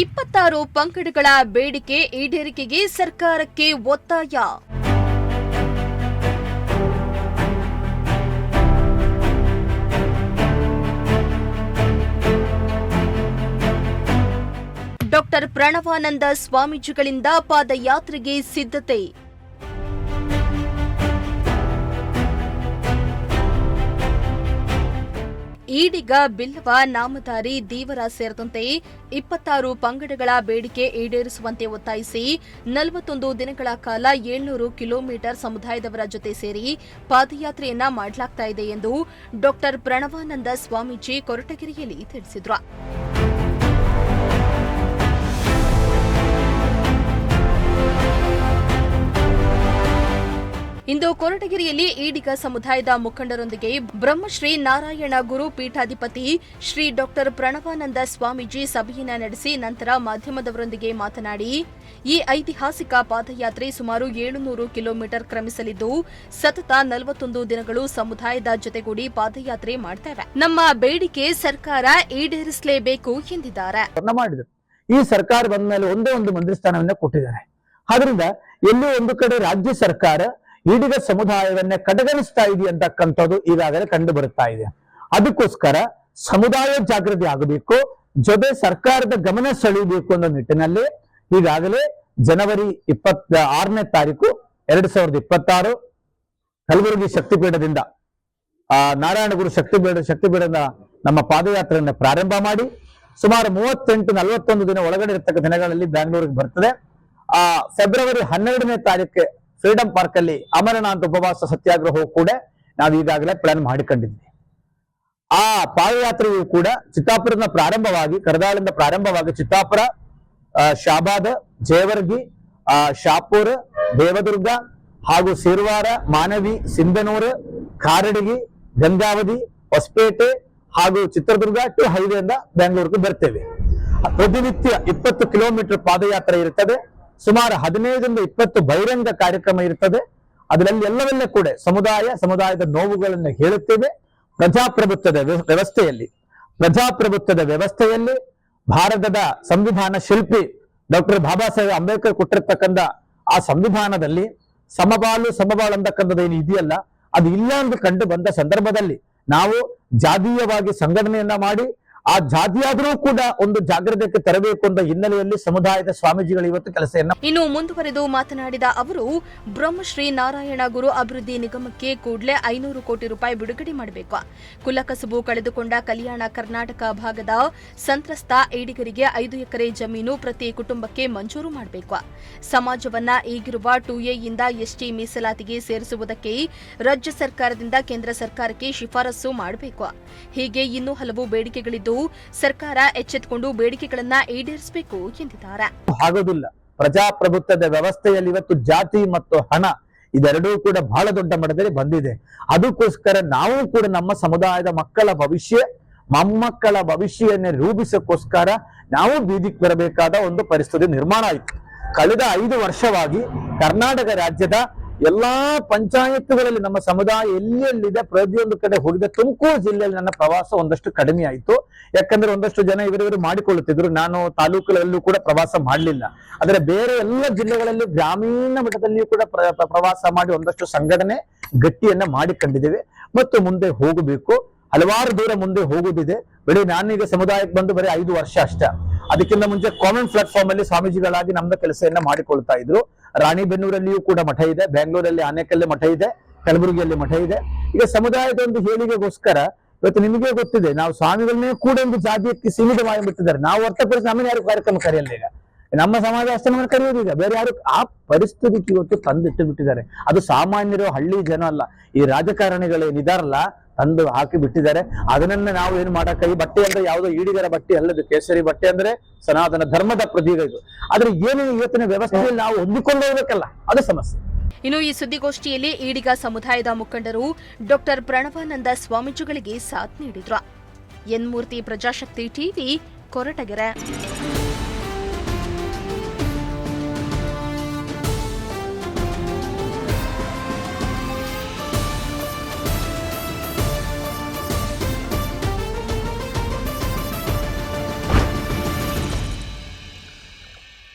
26 ಪಂಗಡಗಳ ಬೇಡಿಕೆ ಈಡೇರಿಕೆಗೆ ಸರ್ಕಾರಕ್ಕೆ ಒತ್ತಾಯ. ಡಾಕ್ಟರ್ ಪ್ರಣವಾನಂದ ಸ್ವಾಮೀಜಿಗಳಿಂದ ಪಾದಯಾತ್ರೆಗೆ ಸಿದ್ಧತೆ. ಈಡಿಗ ಬಿಲ್ಲವ ನಾಮಧಾರಿ ದೀವರ ಸೇರಿದಂತೆ 26 ಪಂಗಡಗಳ ಬೇಡಿಕೆ ಈಡೇರಿಸುವಂತೆ ಒತ್ತಾಯಿಸಿ 41 ದಿನಗಳ ಕಾಲ 700 ಕಿಲೋಮೀಟರ್ ಸಮುದಾಯದವರ ಜೊತೆ ಸೇರಿ ಪಾದಯಾತ್ರೆಯನ್ನ ಮಾಡಲಾಗುತ್ತಿದೆ ಎಂದು ಡಾಕ್ಟರ್ ಪ್ರಣವಾನಂದ ಸ್ವಾಮೀಜಿ ಕೊರಟಗೆರೆಯಲ್ಲಿ ತಿಳಿಸಿದರು. ಇಂದು ಕೊರಟಗೆರೆಯಲ್ಲಿ ಈಡಿಗ ಸಮುದಾಯದ ಮುಖಂಡರೊಂದಿಗೆ ಬ್ರಹ್ಮಶ್ರೀ ನಾರಾಯಣ ಗುರು ಪೀಠಾಧಿಪತಿ ಶ್ರೀ ಡಾಕ್ಟರ್ ಪ್ರಣವಾನಂದ ಸ್ವಾಮೀಜಿ ಸಭೆಯನ್ನ ನಡೆಸಿ ನಂತರ ಮಾಧ್ಯಮದವರೊಂದಿಗೆ ಮಾತನಾಡಿ, ಈ ಐತಿಹಾಸಿಕ ಪಾದಯಾತ್ರೆ ಸುಮಾರು 700 ಕಿಲೋಮೀಟರ್ ಕ್ರಮಿಸಲಿದ್ದು ಸತತ 41 ದಿನಗಳು ಸಮುದಾಯದ ಜೊತೆಗೂಡಿ ಪಾದಯಾತ್ರೆ ಮಾಡ್ತೇವೆ. ನಮ್ಮ ಬೇಡಿಕೆ ಸರ್ಕಾರ ಈಡೇರಿಸಲೇಬೇಕು ಎಂದಿದ್ದಾರೆ. ಈ ಸರ್ಕಾರ ಬಂದ ಮೇಲೆ ಒಂದೇ ಒಂದು ಮಂತ್ರಿ ಸ್ಥಾನವನ್ನ ಕೊಟ್ಟಿದ್ದಾರೆ. ಆದ್ರಿಂದ ಎಲ್ಲೂ ಒಂದು ಕಡೆ ರಾಜ್ಯ ಸರ್ಕಾರ ಈಡಿಗ ಸಮುದಾಯವನ್ನೇ ಕಡೆಗಣಿಸ್ತಾ ಇದೆ ಅಂತಕ್ಕಂಥದ್ದು ಈಗಾಗಲೇ ಕಂಡು ಬರುತ್ತಾ ಇದೆ. ಅದಕ್ಕೋಸ್ಕರ ಸಮುದಾಯ ಜಾಗೃತಿ ಆಗಬೇಕು, ಜೊತೆ ಸರ್ಕಾರದ ಗಮನ ಸೆಳೆಯಬೇಕು ಅನ್ನೋ ನಿಟ್ಟಿನಲ್ಲಿ ಈಗಾಗಲೇ ಜನವರಿ 26ನೇ ತಾರೀಕು 2026 ಕಲಬುರಗಿ ಶಕ್ತಿಪೀಠದಿಂದ ನಾರಾಯಣಗುರು ಶಕ್ತಿಪೀಠದ ನಮ್ಮ ಪಾದಯಾತ್ರೆಯನ್ನು ಪ್ರಾರಂಭ ಮಾಡಿ ಸುಮಾರು 38-41 ದಿನ ಒಳಗಡೆ ಇರತಕ್ಕ ದಿನಗಳಲ್ಲಿ ಬೆಂಗಳೂರಿಗೆ ಬರ್ತದೆ. ಫೆಬ್ರವರಿ 12ನೇ ತಾರೀಕು ಫ್ರೀಡಂ ಪಾರ್ಕ್ ಅಲ್ಲಿ ಅಮರನಾಥ ಉಪವಾಸ ಸತ್ಯಾಗ್ರಹ ಕೂಡ ನಾವು ಈಗಾಗಲೇ ಪ್ಲಾನ್ ಮಾಡಿಕೊಂಡಿದ್ವಿ. ಆ ಪಾದಯಾತ್ರೆಯು ಕೂಡ ಚಿತ್ತಾಪುರದಿಂದ ಪ್ರಾರಂಭವಾಗಿ, ಕರದಾಳಿಂದ ಪ್ರಾರಂಭವಾಗಿ ಚಿತ್ತಾಪುರ, ಶಾಬಾದ್, ಜೇವರ್ಗಿ, ಶಾಪುರ, ದೇವದುರ್ಗ ಹಾಗೂ ಸಿರ್ವಾರ, ಮಾನವಿ, ಸಿಂಧನೂರು, ಕಾರಡಗಿ, ಗಂಗಾವತಿ, ಹೊಸಪೇಟೆ ಹಾಗೂ ಚಿತ್ರದುರ್ಗ ಟು ಹೈವೇಯಿಂದ ಬೆಂಗಳೂರಿಗೆ ಬರ್ತೇವೆ. ಪ್ರತಿನಿತ್ಯ 20 ಕಿಲೋಮೀಟರ್ ಪಾದಯಾತ್ರೆ ಇರುತ್ತದೆ. ಸುಮಾರು 15-20 ಬಹಿರಂಗ ಕಾರ್ಯಕ್ರಮ ಇರುತ್ತದೆ. ಅದರಲ್ಲಿ ಎಲ್ಲವೆಲ್ಲ ಕೂಡ ಸಮುದಾಯದ ನೋವುಗಳನ್ನು ಹೇಳುತ್ತೇವೆ. ಪ್ರಜಾಪ್ರಭುತ್ವದ ವ್ಯವಸ್ಥೆಯಲ್ಲಿ ಭಾರತದ ಸಂವಿಧಾನ ಶಿಲ್ಪಿ ಡಾಕ್ಟರ್ ಬಾಬಾ ಸಾಹೇಬ್ ಅಂಬೇಡ್ಕರ್ ಕೊಟ್ಟಿರ್ತಕ್ಕಂಥ ಆ ಸಂವಿಧಾನದಲ್ಲಿ ಸಮಬಾಳು ಅಂತಕ್ಕಂಥದ್ದು ಏನು ಇದೆಯಲ್ಲ, ಅದು ಇಲ್ಲ ಎಂದು ಕಂಡು ಬಂದ ಸಂದರ್ಭದಲ್ಲಿ ನಾವು ಜಾತೀಯವಾಗಿ ಸಂಘಟನೆಯನ್ನ ಮಾಡಿ ಆ ಜಾತಿಯಾದರೂ ಕೂಡ ಒಂದು ಜಾಗೃತಿಗೆ ತರಬೇಕು ಅಂತ ಹಿನ್ನೆಲೆಯಲ್ಲಿ ಸಮುದಾಯದ ಸ್ವಾಮೀಜಿಗಳು ಇವತ್ತು ಕೆಲಸವನ್ನ ಇನ್ನು ಮುಂದುವರೆದು ಮಾತನಾಡಿದ ಅವರು, ಬ್ರಹ್ಮಶ್ರೀ ನಾರಾಯಣ ಗುರು ಅಭಿವೃದ್ಧಿ ನಿಗಮಕ್ಕೆ ಕೂಡಲೇ 500 ಕೋಟಿ ರೂಪಾಯಿ ಬಿಡುಗಡೆ ಮಾಡಬೇಕು. ಕುಲಕಸಬು ಕಳೆದುಕೊಂಡ ಕಲ್ಯಾಣ ಕರ್ನಾಟಕ ಭಾಗದ ಸಂತ್ರಸ್ತ ಈಡಿಗರಿಗೆ 5 ಎಕರೆ ಜಮೀನು ಪ್ರತಿ ಕುಟುಂಬಕ್ಕೆ ಮಂಜೂರು ಮಾಡಬೇಕು. ಸಮಾಜವನ್ನ ಈಗಿರುವ 2A ಯಿಂದ ST ಮೀಸಲಾತಿಗೆ ಸೇರಿಸುವುದಕ್ಕೆ ರಾಜ್ಯ ಸರ್ಕಾರದಿಂದ ಕೇಂದ್ರ ಸರ್ಕಾರಕ್ಕೆ ಶಿಫಾರಸು ಮಾಡಬೇಕು. ಹೀಗೆ ಇನ್ನೂ ಹಲವು ಬೇಡಿಕೆಗಳಿದ್ದು ಸರ್ಕಾರ ಎಚ್ಚೆತ್ತುಕೊಂಡು ಬೇಡಿಕೆಗಳನ್ನ ಈಡೇರಿಸಬೇಕು ಎಂದಿದ್ದಾರೆ. ಆಗೋದಿಲ್ಲ. ಪ್ರಜಾಪ್ರಭುತ್ವದ ವ್ಯವಸ್ಥೆಯಲ್ಲಿ ಇವತ್ತು ಜಾತಿ ಮತ್ತು ಹಣ ಇದೆರಡೂ ಕೂಡ ಬಹಳ ದೊಡ್ಡ ಮಟ್ಟದಲ್ಲಿ ಬಂದಿದೆ. ಅದಕ್ಕೋಸ್ಕರ ನಾವು ಕೂಡ ನಮ್ಮ ಸಮುದಾಯದ ಮಕ್ಕಳ ಮೊಮ್ಮಕ್ಕಳ ಭವಿಷ್ಯವನ್ನೇ ರೂಪಿಸಕ್ಕೋಸ್ಕರ ನಾವು ಬೀದಿಗೆ ಬರಬೇಕಾದ ಒಂದು ಪರಿಸ್ಥಿತಿ ನಿರ್ಮಾಣ ಆಯಿತು. ಕಳೆದ 5 ವರ್ಷವಾಗಿ ಕರ್ನಾಟಕ ರಾಜ್ಯದ ಎಲ್ಲಾ ಪಂಚಾಯತ್ಗಳಲ್ಲಿ ನಮ್ಮ ಸಮುದಾಯ ಎಲ್ಲಿದೆ ಪ್ರತಿಯೊಂದು ಕಡೆ ಹೋಗಿದ್ದೆ. ತುಮಕೂರು ಜಿಲ್ಲೆಯಲ್ಲಿ ನನ್ನ ಪ್ರವಾಸ ಒಂದಷ್ಟು ಕಡಿಮೆ ಆಯಿತು. ಯಾಕಂದ್ರೆ ಒಂದಷ್ಟು ಜನ ಇವರಿವರು ಮಾಡಿಕೊಳ್ಳುತ್ತಿದ್ರು. ನಾನು ತಾಲೂಕುಗಳಲ್ಲೂ ಕೂಡ ಪ್ರವಾಸ ಮಾಡಲಿಲ್ಲ. ಆದರೆ ಬೇರೆ ಎಲ್ಲ ಜಿಲ್ಲೆಗಳಲ್ಲಿ ಗ್ರಾಮೀಣ ಮಟ್ಟದಲ್ಲಿಯೂ ಕೂಡ ಪ್ರವಾಸ ಮಾಡಿ ಒಂದಷ್ಟು ಸಂಘಟನೆ ಗಟ್ಟಿಯನ್ನ ಮಾಡಿಕೊಂಡಿದ್ದೇವೆ ಮತ್ತು ಮುಂದೆ ಹೋಗಬೇಕು. ಹಲವಾರು ದೂರ ಮುಂದೆ ಹೋಗುತ್ತಿದೆ. ನಾನೀಗ ಸಮುದಾಯಕ್ಕೆ ಬಂದು ಬರೀ 5 ವರ್ಷ ಅಷ್ಟೇ. ಅದಕ್ಕಿಂತ ಮುಂಚೆ ಕಾಮನ್ ಪ್ಲಾಟ್ಫಾರ್ಮ್ ಅಲ್ಲಿ ಸ್ವಾಮೀಜಿಗಳಾಗಿ ನಮ್ದ ಕೆಲಸವನ್ನ ಮಾಡಿಕೊಳ್ತಾ ಇದ್ರು. ರಾಣಿಬೆನ್ನೂರಲ್ಲಿಯೂ ಕೂಡ ಮಠ ಇದೆ, ಬೆಂಗಳೂರಲ್ಲಿ ಆನೇಕಲ್ ಮಠ ಇದೆ, ಕಲಬುರಗಿಯಲ್ಲಿ ಮಠ ಇದೆ. ಈಗ ಸಮುದಾಯದ ಒಂದು ಹೇಳಿಕೆಗೋಸ್ಕರ ಇವತ್ತು ನಿಮಗೆ ಗೊತ್ತಿದೆ, ನಾವು ಸ್ವಾಮಿಗಳನ್ನೇ ಕೂಡ ಒಂದು ಜಾತಿಯಕ್ಕೆ ಸೀಮಿತ ಮಾಡಿಬಿಟ್ಟಿದ್ದಾರೆ. ನಾವು ಹೊರತುಪಡಿಸಿ ನಮ್ಮನ್ನ ಯಾರು ಕಾರ್ಯಕ್ರಮ ಕರೆಯಲ್ಲ. ಈಗ ನಮ್ಮ ಸಮಾಜ ಅಷ್ಟೇ ನಮ್ಮನ್ನು ಕರೆಯೋದು. ಈಗ ಬೇರೆ ಯಾರು ಆ ಪರಿಸ್ಥಿತಿಗೆ ಇವತ್ತು ತಂದಿಟ್ಟು ಬಿಟ್ಟಿದ್ದಾರೆ. ಅದು ಸಾಮಾನ್ಯರು, ಹಳ್ಳಿ ಜನ ಅಲ್ಲ, ಈ ರಾಜಕಾರಣಿಗಳು ಏನಿದಾರಲ್ಲ ತಂದು ಹಾಕಿ ಬಿಟ್ಟಿದ್ದಾರೆ. ಅದನ್ನ ನಾವು ಏನು ಮಾಡಕ್ಕ, ಈ ಬಟ್ಟೆ ಅಂದ್ರೆ ಯಾವುದೋ ಈಡಿಗರ ಬಟ್ಟೆ ಅಲ್ಲದು, ಕೇಸರಿ ಬಟ್ಟೆ ಅಂದ್ರೆ ಸನಾತನ ಧರ್ಮದ ಪ್ರತೀಕ ಇದು. ಆದ್ರೆ ಏನು ಇವತ್ತಿನ ವ್ಯವಸ್ಥೆಯಲ್ಲಿ ನಾವು ಹೊಂದಿಕೊಂಡು ಹೋಗ್ಬೇಕಲ್ಲ, ಅದು ಸಮಸ್ಯೆ. ಇನ್ನು ಈ ಸುದ್ದಿಗೋಷ್ಠಿಯಲ್ಲಿ ಈಡಿಗ ಸಮುದಾಯದ ಮುಖಂಡರು ಡಾಕ್ಟರ್ ಪ್ರಣವಾನಂದ ಸ್ವಾಮೀಜಿಗಳಿಗೆ ಸಾಥ್ ನೀಡಿದ್ರು. ಎನ್ ಮೂರ್ತಿ, ಪ್ರಜಾಶಕ್ತಿ ಟಿವಿ, ಕೊರಟಗೆರೆ.